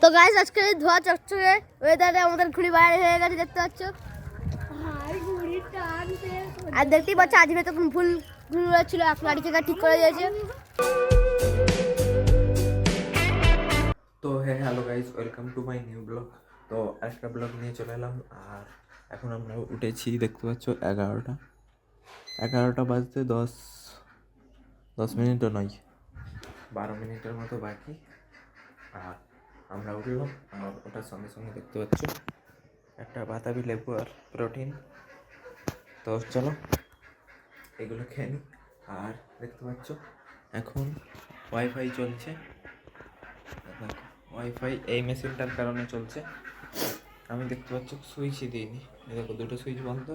তো গাইস আজকে ধোয়া চকচকে ওয়েদারে আমাদের ঘুড়ি বাইরে হয়ে গেছে দেখতে পাচ্ছ। আর দেখতেই পাচ্ছ আজকে তখন ভুল ছিল এক গাড়ি থেকে ঠিক করে দিয়েছে। তো hello guys, welcome to my new blog. তো একটা ব্লগ নিয়ে চলে এলাম। আর এখন আমরা উঠেছি, দেখতে পাচ্ছ 11টা বাজতে 10 মিনিটও নয়, 12 মিনিটের মতো বাকি। আর আমরা উঠলাম, আর ওটার সঙ্গে সঙ্গে দেখতে পাচ্ছ একটা বাতাবি লেবু আর প্রোটিন। তো চলো এগুলো খেয়ে নিই। আর দেখতে পাচ্ছ এখন ওয়াইফাই চলছে, ওয়াইফাই এই মেশিনটার কারণে চলছে। আমি দেখতে পাচ্ছ সুইচই দিইনি, দেখো দুটো সুইচ বন্ধ,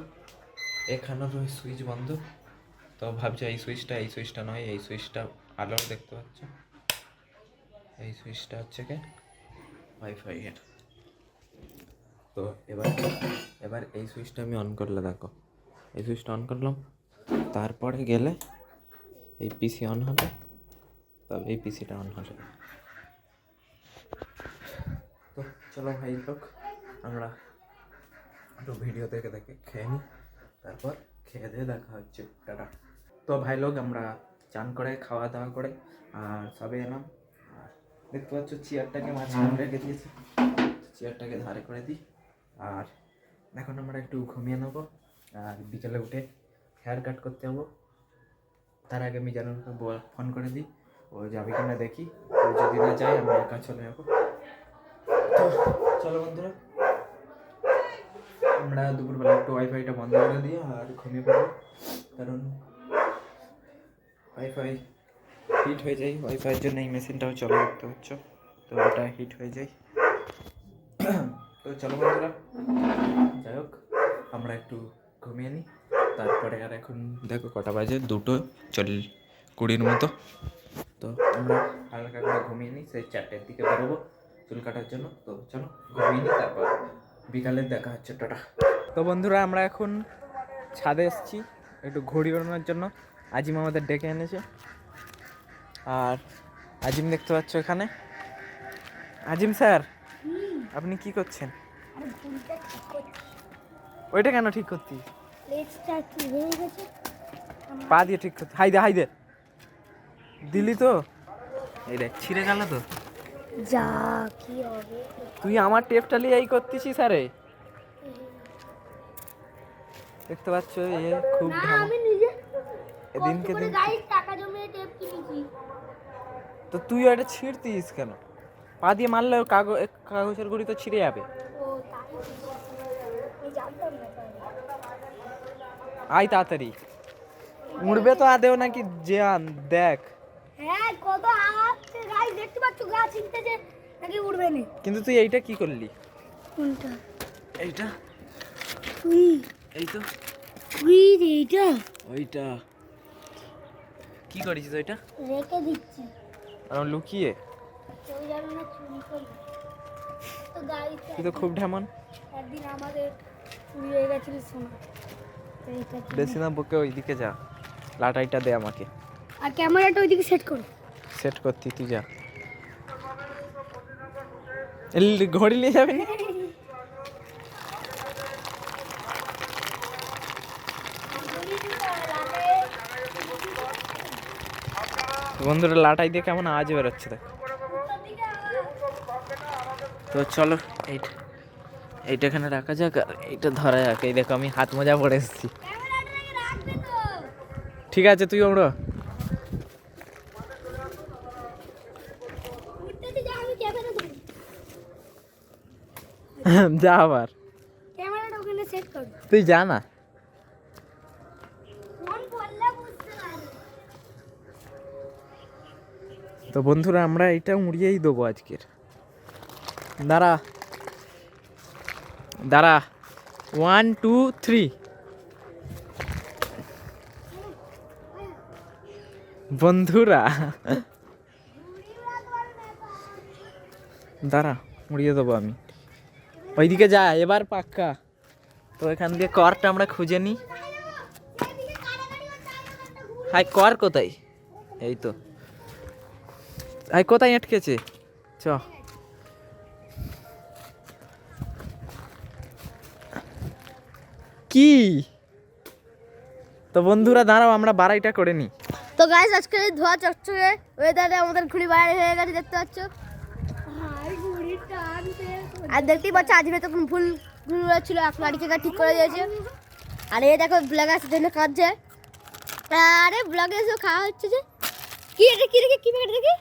এখানেরও সুইচ বন্ধ। তো ভাবছি এই সুইচটা নয়, এই সুইচটা আলো, দেখতে পাচ্ছ এই সুইচটা হচ্ছে কি ওয়াইফাই এর। তো এবার এই সুইচটা আমি অন করলে, দেখো এই সুইচটা অন করলাম, তারপরে গেলে এই পিসি অন হবে, তবে এই পিসিটা অন হবে। তো চলো ভাই লোক, আমরা একটু ভিডিও দেখে খেয়ে নিই, তারপর খেয়ে দিয়ে দেখা হচ্ছে, টাটা। তো ভাই লোক আমরা চান করে খাওয়া দাওয়া করে আর সবে এলাম। আর দেখতে পাচ্ছ চেয়ারটাকে মাঝখানে রেখে দিয়েছি, চেয়ারটাকে ধারে করে দিই। আর এখন আমরা একটু ঘুমিয়ে নেবো, আর বিকেলে উঠে হেয়ার কাট করতে যাবো। তার আগে আমি জানানোকে ফোন করে দিই, ও যাবে কিনা দেখি। ও যদি না যায় আমি একা চলে যাবো। তো চলো বন্ধুরা, আমরা দুপুরবেলা একটু ওয়াইফাইটা বন্ধ করে দিই আর ঘুমিয়ে পড়বো, কারণ ওয়াইফাই হিট হয়ে যায়। ওয়াইফাইয়ের জন্য এই মেশিনটাও চলে, দেখতে পাচ্ছ, তো ওটা হিট হয়ে যায়। তো চলো বন্ধুরা, যাই হোক আমরা একটু ঘুমিয়ে নিই, তারপরে আর এখন দেখো কটা বাজে, 2:20 মতো। তো আমরা হালকা করে ঘুমিয়ে নিই, সেই 4টের দিকে বেরোবো চুল কাটার জন্য। তো চলো ঘুমিয়ে নিই, তারপর বিকালে দেখা হচ্ছে, টাটা। তো বন্ধুরা আমরা এখন ছাদে এসেছি একটু ঘুড়ি ওড়ানোর জন্য, আজিম আমাদের ডেকে এনেছে। আর আজিম দেখতে পাচ্ছ এখানে, আজিম স্যার আপনি কি করছেন? ওইটা কেন ঠিক করতি? পা দিয়ে ঠিক করতে, হাই দে দিলি তো, এই দেখ ছিঁড়ে গেল তো। যা কি হবে, তুই আমার টেপটা নিয়ে এই করতেছিস। আরে দেখতে পাচ্ছ এ খুব এদিনকে দিন টাকা জমিয়ে টেপ কিনেছি। তো তুই এটা ছিঁড়তিস কেন? পা দিয়ে মারলে কাগজের গুঁড়ি তো ছিঁড়ে যাবে। আয় তাড়াতাড়ি, উড়বে তো আদেও নাকি জান, দেখ। হ্যাঁ কত হাওয়াচ্ছে গাইস, দেখতে পাচ্ছ গাছ ছিঁড়তেছে নাকি উড়বে না। কিন্তু তুই এইটা কি করলি? কোনটা? এইটা তুই এই তো তুই এইটা ওইটা কি করেছিস? ওইটা রেখে দিচ্ছি আর লুকিয়ে, কেউ জানে না, চুরি করি। তো গাইস তুই তো খুব ঢেমন। একদিন আমাদের চুরি হয়ে গেছিল সোনা, তো এটা বেশি না বকে ওইদিকে যা, লাটাইটা দে আমাকে। আর ক্যামেরাটা ওইদিকে সেট করো। সেট করতি তুই যা, ঘড়ি নিয়ে যাবি না? বন্ধুরা লাটাই দিয়ে কেমন আওয়াজ বেরোচ্ছে দেখ। তো চলো এইটা এখানে রাখা যাক, আর এইটা ধরা যাক। এই দেখো আমি হাত মোজা পরে এসেছি। ঠিক আছে তুই ওড়ো। যা আবার, ক্যামেরাটা ওখানে সেট করো। তুই যা না। তো বন্ধুরা আমরা এটা উড়িয়েই দেবো আজকের। দাঁড়া 1 2 3। বন্ধুরা দাঁড়া, উড়িয়ে দেবো আমি। ওইদিকে যা এবার পাক্কা। তো এখান দিয়ে করটা আমরা খুঁজে নিই। হাই কর কোথায়? এই তো, হাই কোথায় আটকেছে? চ কি? তো বন্ধুরা দাঁড়াও আমরা বাড়াইটা করে নিই। তো গাইস আজকে ধোয়া চকচকে ওয়েদারে আমাদের ঘুড়ি বাইরে হয়ে গেছে দেখতে পাচ্ছ। আর দেখতেই পাচ্ছ আজকে তখন ফুল ঘুরে ছিল এখন আড়িকে ঠিক করে দিয়েছে। আর এই দেখো ব্লগ আছে জন্য কাঁদছে। আরে ব্লগে এসে খাওয়া হচ্ছে যে কি এটা কি দেখি কি প্যাকেট দেখি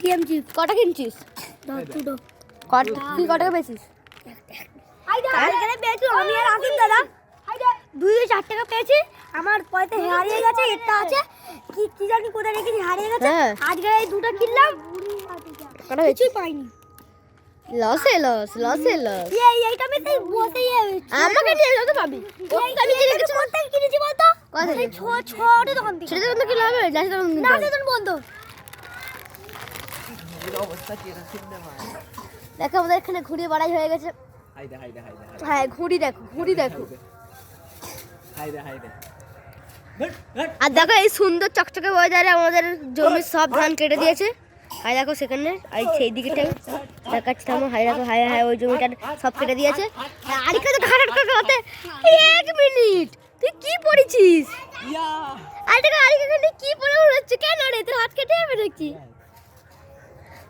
কি আনছিস কটা কিনছিস দুটো তুই কটা পেয়েছিস পেয়েছি আমি আর আসিম দাদা 2-4 টাকা পেয়েছি আমার পয়সা হারিয়ে গেছে এটা আছে কি কি জানি কোথায় রেখেছি হারিয়ে গেছে আজকে এই দুটো কিনলাম কিছুই পাইনি লসে লস এইটা আমি তাই বসে আমাকে নিয়ে যেতে পাবি আমি কিনে গেছি কোথায় কিনেছি বলতো কোথায় ছোট দোকান থেকে ছোট দোকান কি লাভ হবে যাই দোকান না সেদিন বন্ধ অবস্থা কি আছে দেখো আমাদের এখানে ঘুড়ি বাড়াই হয়ে গেছে হাইদা হ্যাঁ ঘুড়ি দেখো আর দেখো এই সুন্দর চকচকে ওয়েদারে আমাদের জমির সব ধান কেটে দিয়েছে হাই দেখো সেখানে আর সেই দিকটাই দেখাচ্ছি থামো হাই দেখো হাই ওই জমিটা সব কেটে দিয়েছে আর এখানে ঘাটাট করতে 1 মিনিট তুই কি পড়েছিস আর দেখো আর এখানে কি পড়ে উড়ছে কেন রে তোর হাত কেটে যাবে নাকি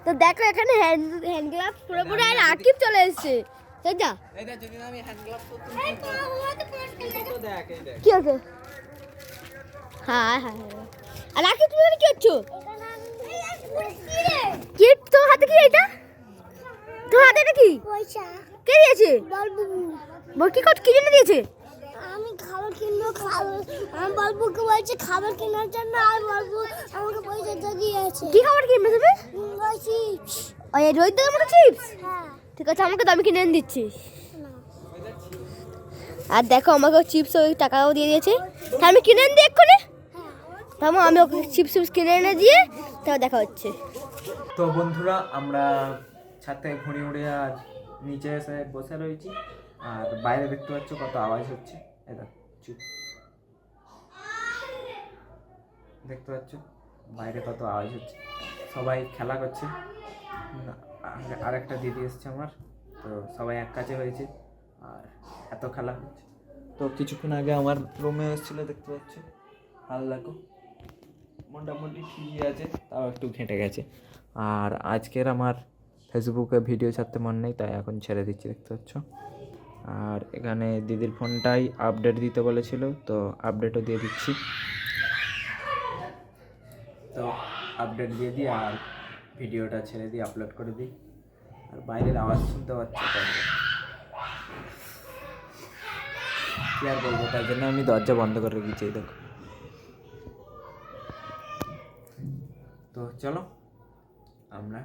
তো দেখো এখানে হ্যান্ড গ্লাভস পুরো আর আকিব চলে এসেছে তাই যা এই দেখ যদি আমি হ্যান্ড গ্লাভস করতে তো দেখ এই দেখ কি আছে হ্যাঁ আর আকিব তুমি কি করছো কি তোর হাতে কি এটা তোর হাতে এটা কি পয়সা কে দিয়েছে বল কি কত কি জন্য দিয়েছে আমি খাবার কিনবো আমি বলবুকে বলছি খাবার কেনার জন্য আর বলবু আমাকে পয়সা দিয়েছে কি খাবার কিনবে তুমি চিপস ওই রোহিত দাদা আমাকে চিপস হ্যাঁ ঠিক আছে আমাকে দামি কিনে এনে দিচ্ছিস আর দেখো আমাকে চিপস ওই টাকাও দিয়ে দিয়েছে তা আমি কিনে এনে দিই এক্ষুনি থামো আমি ওকে চিপস কিনে এনে দিয়ে তাও দেখা হচ্ছে তো বন্ধুরা আমরা ছাদ থেকে ঘুরে উড়ে আর নিচে এসে বসে রয়েছি আর বাইরে দেখতে পাচ্ছ কত আওয়াজ হচ্ছে এটা চুপ দেখতে পাচ্ছ বাইরে কত আওয়াজ হচ্ছে সবাই খেলা করছে আরেকটা দিদি এসছে আমার তো সবাই এক কাছে হয়েছে আর এত খেলা হচ্ছে তো কিছুক্ষণ আগে আমার রুমে এসেছিল দেখতে পাচ্ছ ভালো লাগো মোটামুটি ঠিকই আছে তাও একটু ঘেঁটে গেছে আর আজকের আমার ফেসবুকে ভিডিও ছাড়তে মন নেই তাই এখন ছেড়ে দিচ্ছি দেখতে পাচ্ছ আর এখানে দিদির ফোনটাই আপডেট দিতে বলেছিল তো আপডেটও দিয়ে দিচ্ছি তো আপডেট দিয়ে দিই আর ভিডিওটা ছেড়ে দিই আপলোড করে দিই আর বাইরের আওয়াজ শুনতে পাচ্ছি কি আর বলবো তাই জন্য আমি দরজা বন্ধ করে রেখেছি দেখো তো চলো আমরা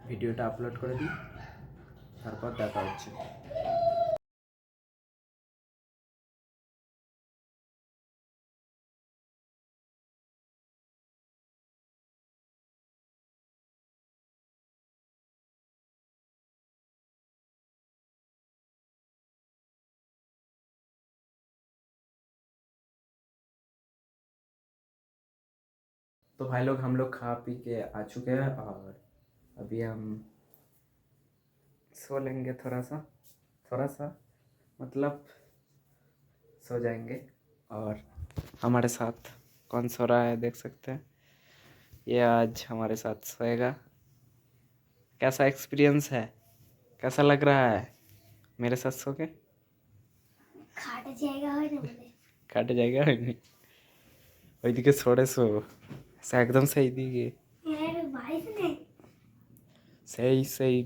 ভিডিওটা আপলোড করে দিই তারপর দেখা হচ্ছে तो भाई लोग हम लोग खा पी के आ चुके हैं और अभी हम सो लेंगे थोड़ा सा मतलब सो जाएंगे और हमारे साथ कौन सो रहा है देख सकते हैं ये आज हमारे साथ सोएगा कैसा एक्सपीरियंस है कैसा लग रहा है मेरे साथ सो के काटे जाएगा नहीं ওইদিকে সরেছো একদম সেই দিকে সেই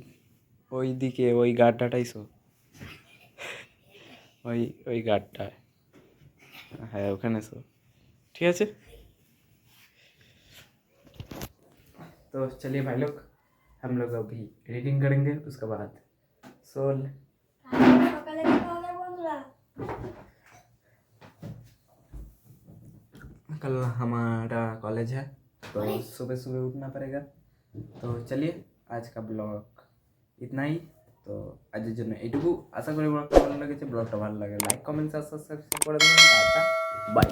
ওই দিকে ওই গাড্ডাটাই শো ওই গাড্ডা হ্যাঁ ওখানে শো ঠিক আছে तो चलिए भाई लोग हम लोग अभी रीडिंग करेंगे उसके बाद सोल कल हमारा कॉलेज है तो सुबह सुबह उठना पड़ेगा तो चलिए आज का ब्लॉग इतना ही तो आज जন্য এইটুকু আশা করি ব্লগটা ভালো লেগেছে ব্লগটা ভালো লাগে লাইক কমেন্ট সাবস্ক্রাইব করে দেবেন টাটা বাই